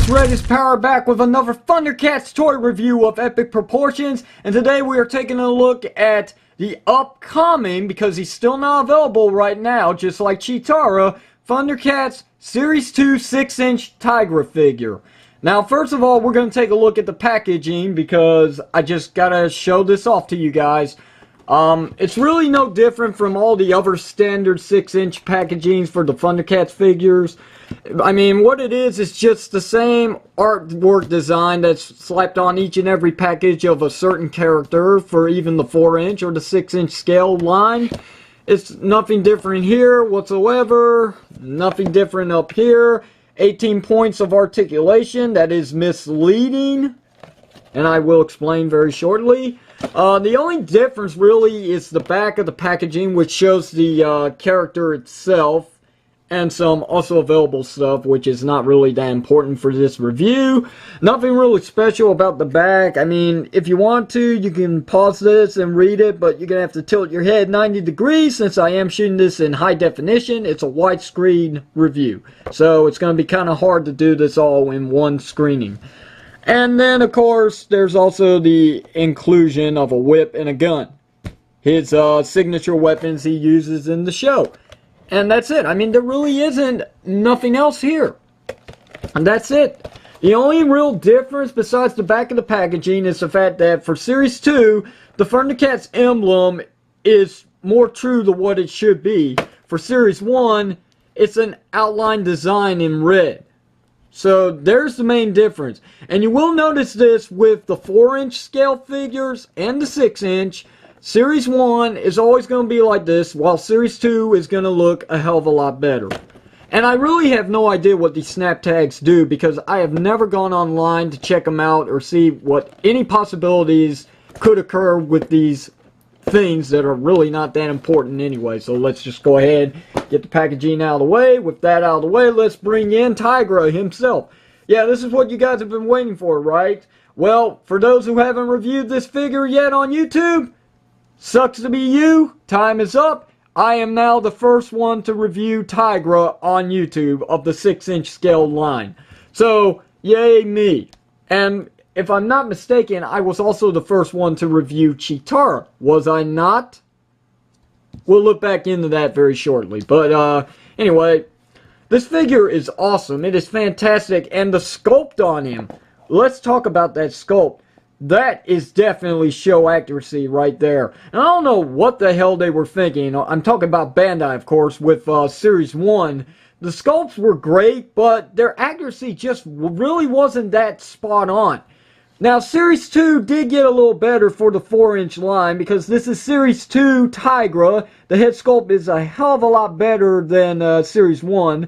It's Reddy's Power back with another Thundercats toy review of epic proportions, and today we are taking a look at the upcoming, because he's still not available right now, just like Cheetara, Thundercats Series 2 6-inch Tygra figure. Now, first of all, we're going to take a look at the packaging, because I just gotta show this off to you guys. It's really no different from all the other standard 6-inch packagings for the Thundercats figures. I mean, what it is just the same artwork design that's slapped on each and every package of a certain character for even the 4-inch or the 6-inch scale line. It's nothing different here whatsoever. Nothing different up here. 18 points of articulation. That is misleading, and I will explain very shortly. The only difference really is the back of the packaging, which shows the character itself and some also available stuff, which is not really that important for this review. Nothing really special about the back. I mean, if you want to, you can pause this and read it, but you're gonna have to tilt your head 90 degrees since I am shooting this in high definition. It's a widescreen review, so it's gonna be kind of hard to do this all in one screening. And then, of course, there's also the inclusion of a whip and a gun. His signature weapons he uses in the show. And that's it. I mean, there really isn't nothing else here. And that's it. The only real difference besides the back of the packaging is the fact that for Series 2, the Thundercats emblem is more true to what it should be. For Series 1, it's an outline design in red. So there's the main difference. And you will notice this with the 4-inch scale figures and the 6-inch. Series 1 is always going to be like this, while Series 2 is going to look a hell of a lot better. And I really have no idea what these snap tags do, because I have never gone online to check them out or see what any possibilities could occur with these things that are really not that important anyway. So let's just go ahead, get the packaging out of the way. With that out of the way, let's bring in Tygra himself. Yeah, this is what you guys have been waiting for, right? Well, for those who haven't reviewed this figure yet on YouTube, sucks to be you. Time is up. I am now the first one to review Tygra on YouTube of the 6-inch scale line. So, yay me. And if I'm not mistaken, I was also the first one to review Cheetara. Was I not? We'll look back into that very shortly. But, anyway, this figure is awesome. It is fantastic. And the sculpt on him. Let's talk about that sculpt. That is definitely show accuracy right there. And I don't know what the hell they were thinking. I'm talking about Bandai, of course, with Series 1. The sculpts were great, but their accuracy just really wasn't that spot on. Now, Series 2 did get a little better for the 4-inch line, because this is Series 2 Tygra. The head sculpt is a hell of a lot better than Series 1.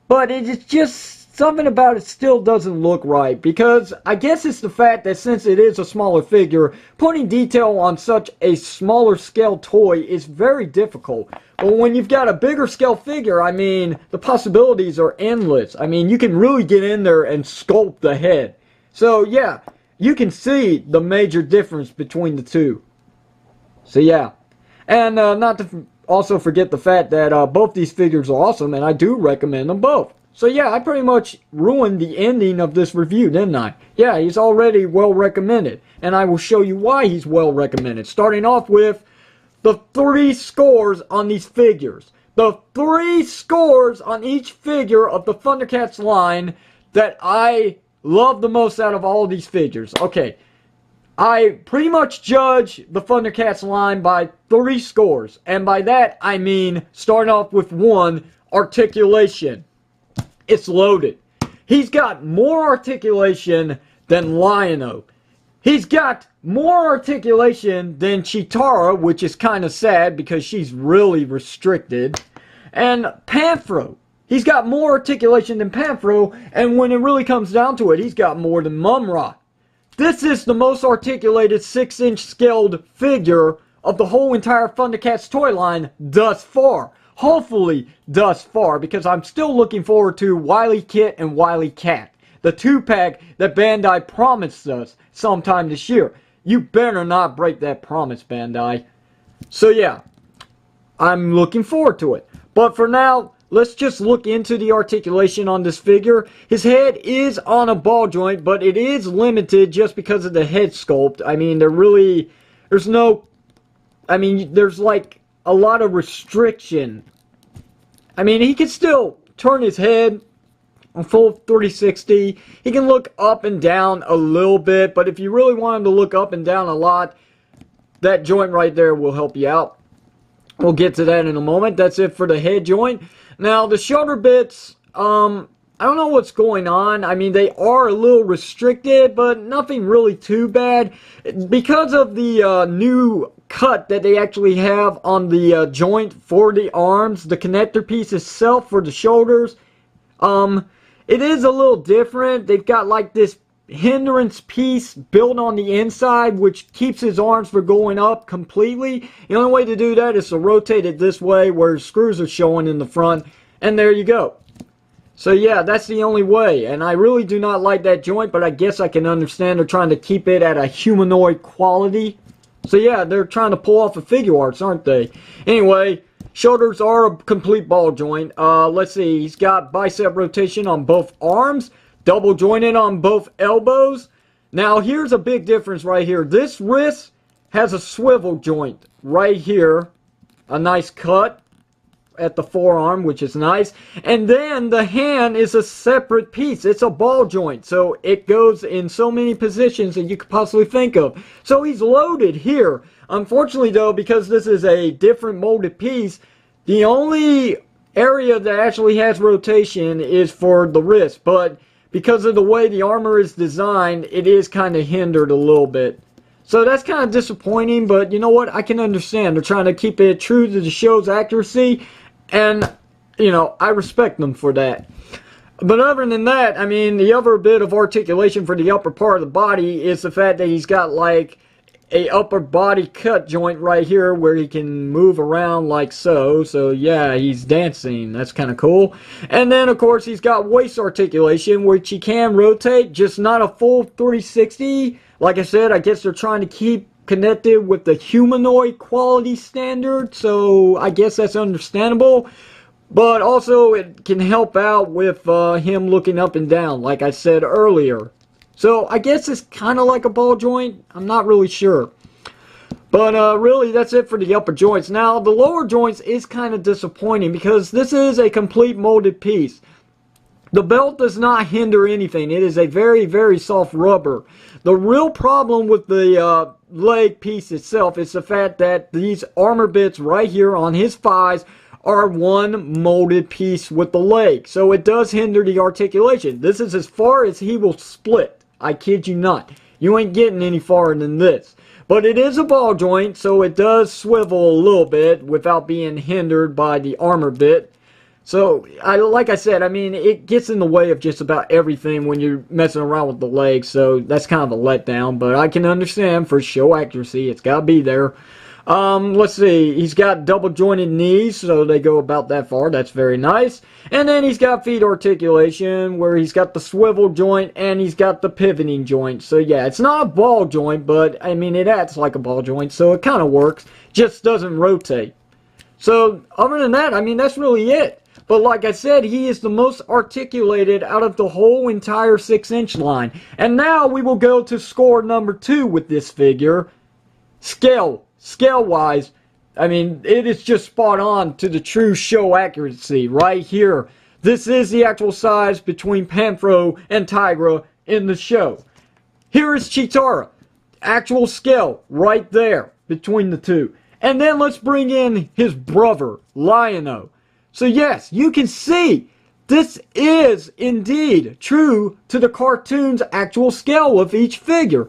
But it's just something about it still doesn't look right, because I guess it's the fact that since it is a smaller figure, putting detail on such a smaller scale toy is very difficult. But when you've got a bigger scale figure, I mean, the possibilities are endless. I mean, you can really get in there and sculpt the head. So yeah, you can see the major difference between the two. So yeah, and not to also forget the fact that both these figures are awesome, and I do recommend them both. So yeah, I pretty much ruined the ending of this review, didn't I? Yeah, he's already well recommended. And I will show you why he's well recommended. Starting off with the 3 scores on these figures. The 3 scores on each figure of the Thundercats line that I love the most out of all of these figures. Okay, I pretty much judge the Thundercats line by 3 scores. And by that, I mean, starting off with 1, articulation. It's loaded. He's got more articulation than Lion-O. He's got more articulation than Cheetara, which is kind of sad because she's really restricted. And Panthro. He's got more articulation than Panthro, and when it really comes down to it, he's got more than Mumm-ra. This is the most articulated 6-inch scaled figure of the whole entire Thundercats toy line thus far. Hopefully, thus far, because I'm still looking forward to Wily Kit and Wily Cat. The 2-pack that Bandai promised us sometime this year. You better not break that promise, Bandai. So yeah, I'm looking forward to it. But for now, let's just look into the articulation on this figure. His head is on a ball joint, but it is limited just because of the head sculpt. I mean, there's like a lot of restriction. I mean, he can still turn his head on full 360. He can look up and down a little bit, but if you really want him to look up and down a lot, that joint right there will help you out. We'll get to that in a moment. That's it for the head joint. Now, the shoulder bits, I don't know what's going on. I mean, they are a little restricted, but nothing really too bad. Because of the new cut that they actually have on the joint for the arms, the connector piece itself for the shoulders, it is a little different. They've got like this hindrance piece built on the inside, which keeps his arms from going up completely. The only way to do that is to rotate it this way where screws are showing in the front, and there you go. So yeah, that's the only way, and I really do not like that joint, but I guess I can understand they're trying to keep it at a humanoid quality. So yeah, they're trying to pull off a figure arts, aren't they? Anyway, shoulders are a complete ball joint. Let's see, he's got bicep rotation on both arms, double jointed on both elbows. Now here's a big difference right here. This wrist has a swivel joint right here, a nice cut at the forearm, which is nice. And then the hand is a separate piece. It's a ball joint, so it goes in so many positions that you could possibly think of. So he's loaded here. Unfortunately though, because this is a different molded piece, the only area that actually has rotation is for the wrist, but because of the way the armor is designed, it is kind of hindered a little bit. So that's kind of disappointing, but you know what? I can understand. They're trying to keep it true to the show's accuracy, and, you know, I respect them for that. But other than that, I mean, the other bit of articulation for the upper part of the body is the fact that he's got, like, a upper body cut joint right here where he can move around like so. So, yeah, he's dancing. That's kind of cool. And then, of course, he's got waist articulation, which he can rotate, just not a full 360. Like I said, I guess they're trying to keep connected with the humanoid quality standard, so I guess that's understandable. But also it can help out with him looking up and down, like I said earlier. So I guess it's kind of like a ball joint. I'm not really sure. But really, that's it for the upper joints. Now, the lower joints is kind of disappointing because this is a complete molded piece. The belt does not hinder anything. It is a very, very soft rubber. The real problem with the leg piece itself is the fact that these armor bits right here on his thighs are one molded piece with the leg. So it does hinder the articulation. This is as far as he will split. I kid you not. You ain't getting any farther than this. But it is a ball joint, so it does swivel a little bit without being hindered by the armor bit. So, like I said, I mean, it gets in the way of just about everything when you're messing around with the legs, so that's kind of a letdown, but I can understand for show accuracy, it's got to be there. Let's see, he's got double jointed knees, so they go about that far, that's very nice. And then he's got feet articulation, where he's got the swivel joint, and he's got the pivoting joint. So yeah, it's not a ball joint, but, I mean, it acts like a ball joint, so it kind of works, just doesn't rotate. So, other than that, I mean, that's really it. But like I said, he is the most articulated out of the whole entire 6-inch line. And now we will go to score number 2 with this figure. Scale-wise, I mean, it is just spot on to the true show accuracy right here. This is the actual size between Panthro and Tygra in the show. Here is Cheetara. Actual scale right there between the two. And then let's bring in his brother, Lion-O. So yes, you can see this is indeed true to the cartoon's actual scale of each figure.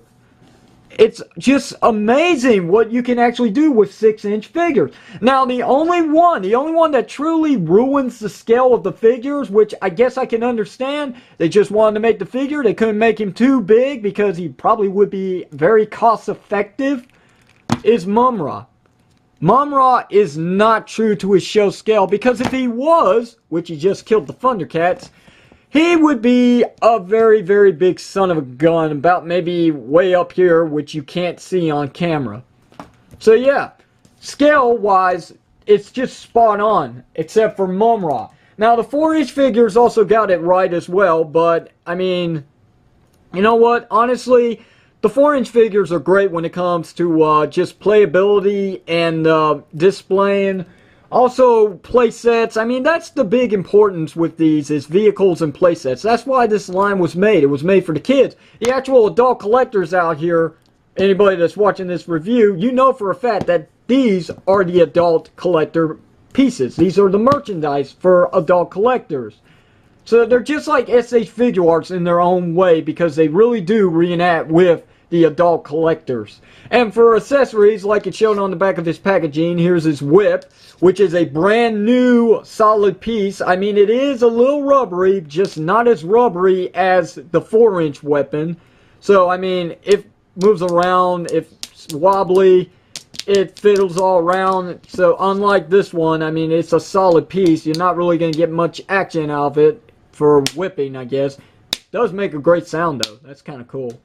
It's just amazing what you can actually do with 6-inch figures. Now, the only one that truly ruins the scale of the figures, which I guess I can understand, they just wanted to make the figure, they couldn't make him too big because he probably would be very cost effective, is Mumm-ra. Mumm-ra is not true to his show scale, because if he was, which he just killed the Thundercats, he would be a very, very big son of a gun, about maybe way up here, which you can't see on camera. So yeah, scale-wise, it's just spot on, except for Mumm-ra. Now, the 4-inch figures also got it right as well, but, I mean, you know what? Honestly, the 4-inch figures are great when it comes to just playability and displaying. Also, playsets. I mean, that's the big importance with these, is vehicles and playsets. That's why this line was made. It was made for the kids. The actual adult collectors out here, anybody that's watching this review, you know for a fact that these are the adult collector pieces. These are the merchandise for adult collectors. So they're just like SH Figure Arts in their own way, because they really do reenact with the adult collectors. And for accessories, like it showed on the back of his packaging, here's his whip, which is a brand new solid piece. I mean, it is a little rubbery, just not as rubbery as the 4-inch weapon. So, I mean, it moves around, it's wobbly, it fiddles all around. So, unlike this one, I mean, it's a solid piece. You're not really going to get much action out of it for whipping, I guess. Does make a great sound, though. That's kind of cool.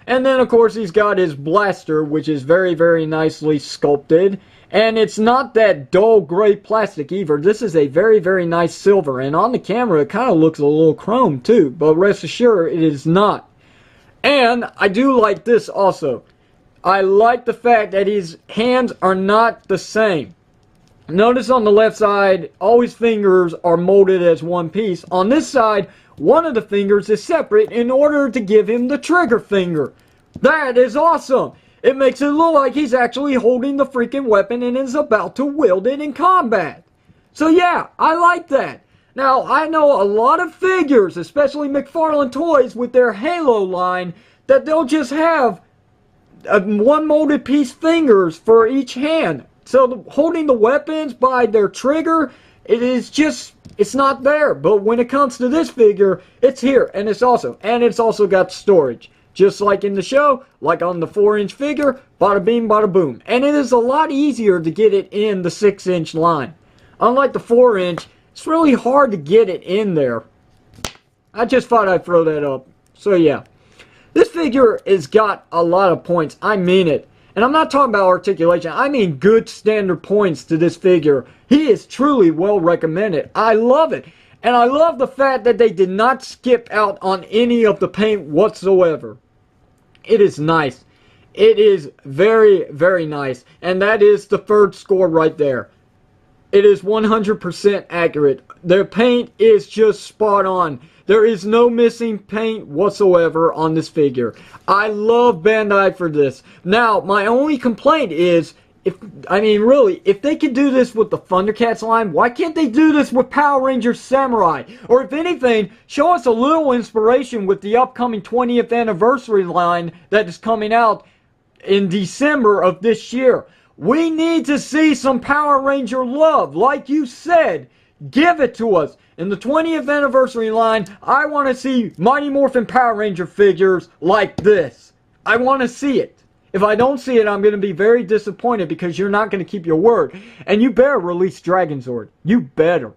And then, of course, he's got his blaster, which is very, very nicely sculpted. And it's not that dull gray plastic either. This is a very, very nice silver. And on the camera, it kind of looks a little chrome, too. But rest assured, it is not. And I do like this also. I like the fact that his hands are not the same. Notice on the left side, all his fingers are molded as one piece. On this side, one of the fingers is separate in order to give him the trigger finger. That is awesome. It makes it look like he's actually holding the freaking weapon and is about to wield it in combat. So yeah, I like that. Now, I know a lot of figures, especially McFarlane Toys with their Halo line, that they'll just have one molded piece fingers for each hand. So holding the weapons by their trigger, it is just, it's not there. But when it comes to this figure, it's here, and it's awesome. And it's also got storage. Just like in the show, like on the 4-inch figure, bada bing, bada boom. And it is a lot easier to get it in the 6-inch line. Unlike the 4-inch, it's really hard to get it in there. I just thought I'd throw that up. So yeah. This figure has got a lot of points. I mean it. And I'm not talking about articulation. I mean good standard points to this figure. He is truly well recommended. I love it. And I love the fact that they did not skip out on any of the paint whatsoever. It is nice. It is very, very nice. And that is the third score right there. It is 100% accurate. Their paint is just spot on. There is no missing paint whatsoever on this figure. I love Bandai for this. Now, my only complaint is, if they could do this with the Thundercats line, why can't they do this with Power Rangers Samurai? Or if anything, show us a little inspiration with the upcoming 20th anniversary line that is coming out in December of this year. We need to see some Power Ranger love. Like you said, give it to us. In the 20th anniversary line, I want to see Mighty Morphin Power Ranger figures like this. I want to see it. If I don't see it, I'm going to be very disappointed, because you're not going to keep your word. And you better release Dragonzord. You better.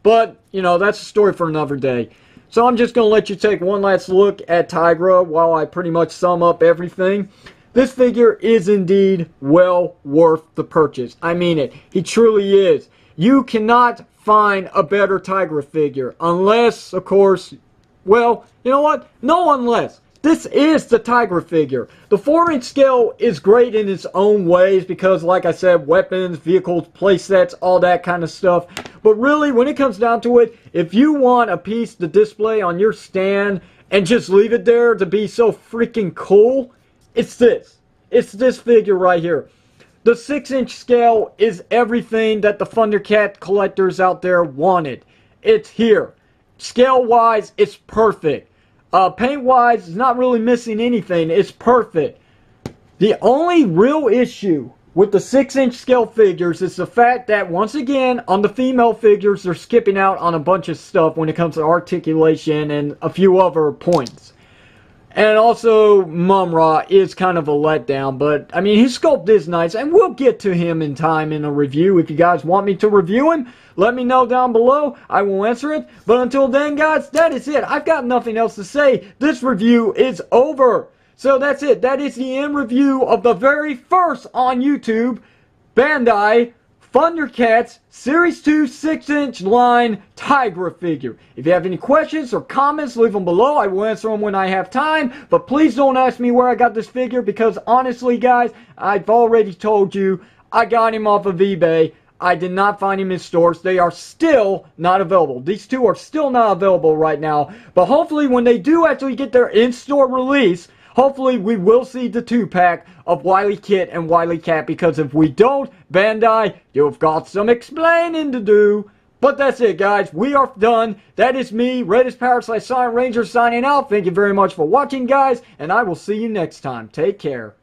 But, you know, that's a story for another day. So I'm just going to let you take one last look at Tygra while I pretty much sum up everything. This figure is indeed well worth the purchase. I mean it. He truly is. You cannot find a better Tygra figure. Unless, of course, well, you know what? No unless. This is the Tygra figure. The 4-inch scale is great in its own ways because, like I said, weapons, vehicles, playsets, all that kind of stuff. But really, when it comes down to it, if you want a piece to display on your stand and just leave it there to be so freaking cool, it's this. It's this figure right here. The 6-inch scale is everything that the Thundercat collectors out there wanted. It's here. Scale-wise, it's perfect. Paint-wise, it's not really missing anything. It's perfect. The only real issue with the 6-inch scale figures is the fact that, once again, on the female figures, they're skipping out on a bunch of stuff when it comes to articulation and a few other points. And also, Mumm-ra is kind of a letdown, but, I mean, his sculpt is nice, and we'll get to him in time in a review. If you guys want me to review him, let me know down below. I will answer it. But until then, guys, that is it. I've got nothing else to say. This review is over. So that's it. That is the end review of the very first on YouTube Bandai Thundercats Series 2 6-inch line Tygra figure. If you have any questions or comments, leave them below. I will answer them when I have time. But please don't ask me where I got this figure, because honestly, guys, I've already told you I got him off of eBay. I did not find him in stores. They are still not available. These two are still not available right now. But hopefully when they do actually get their in-store release, hopefully we will see the 2-pack of Wily Kit and Wily Cat, because if we don't, Bandai, you've got some explaining to do. But that's it, guys. We are done. That is me, Red/Power/Silent Ranger, signing out. Thank you very much for watching, guys, and I will see you next time. Take care.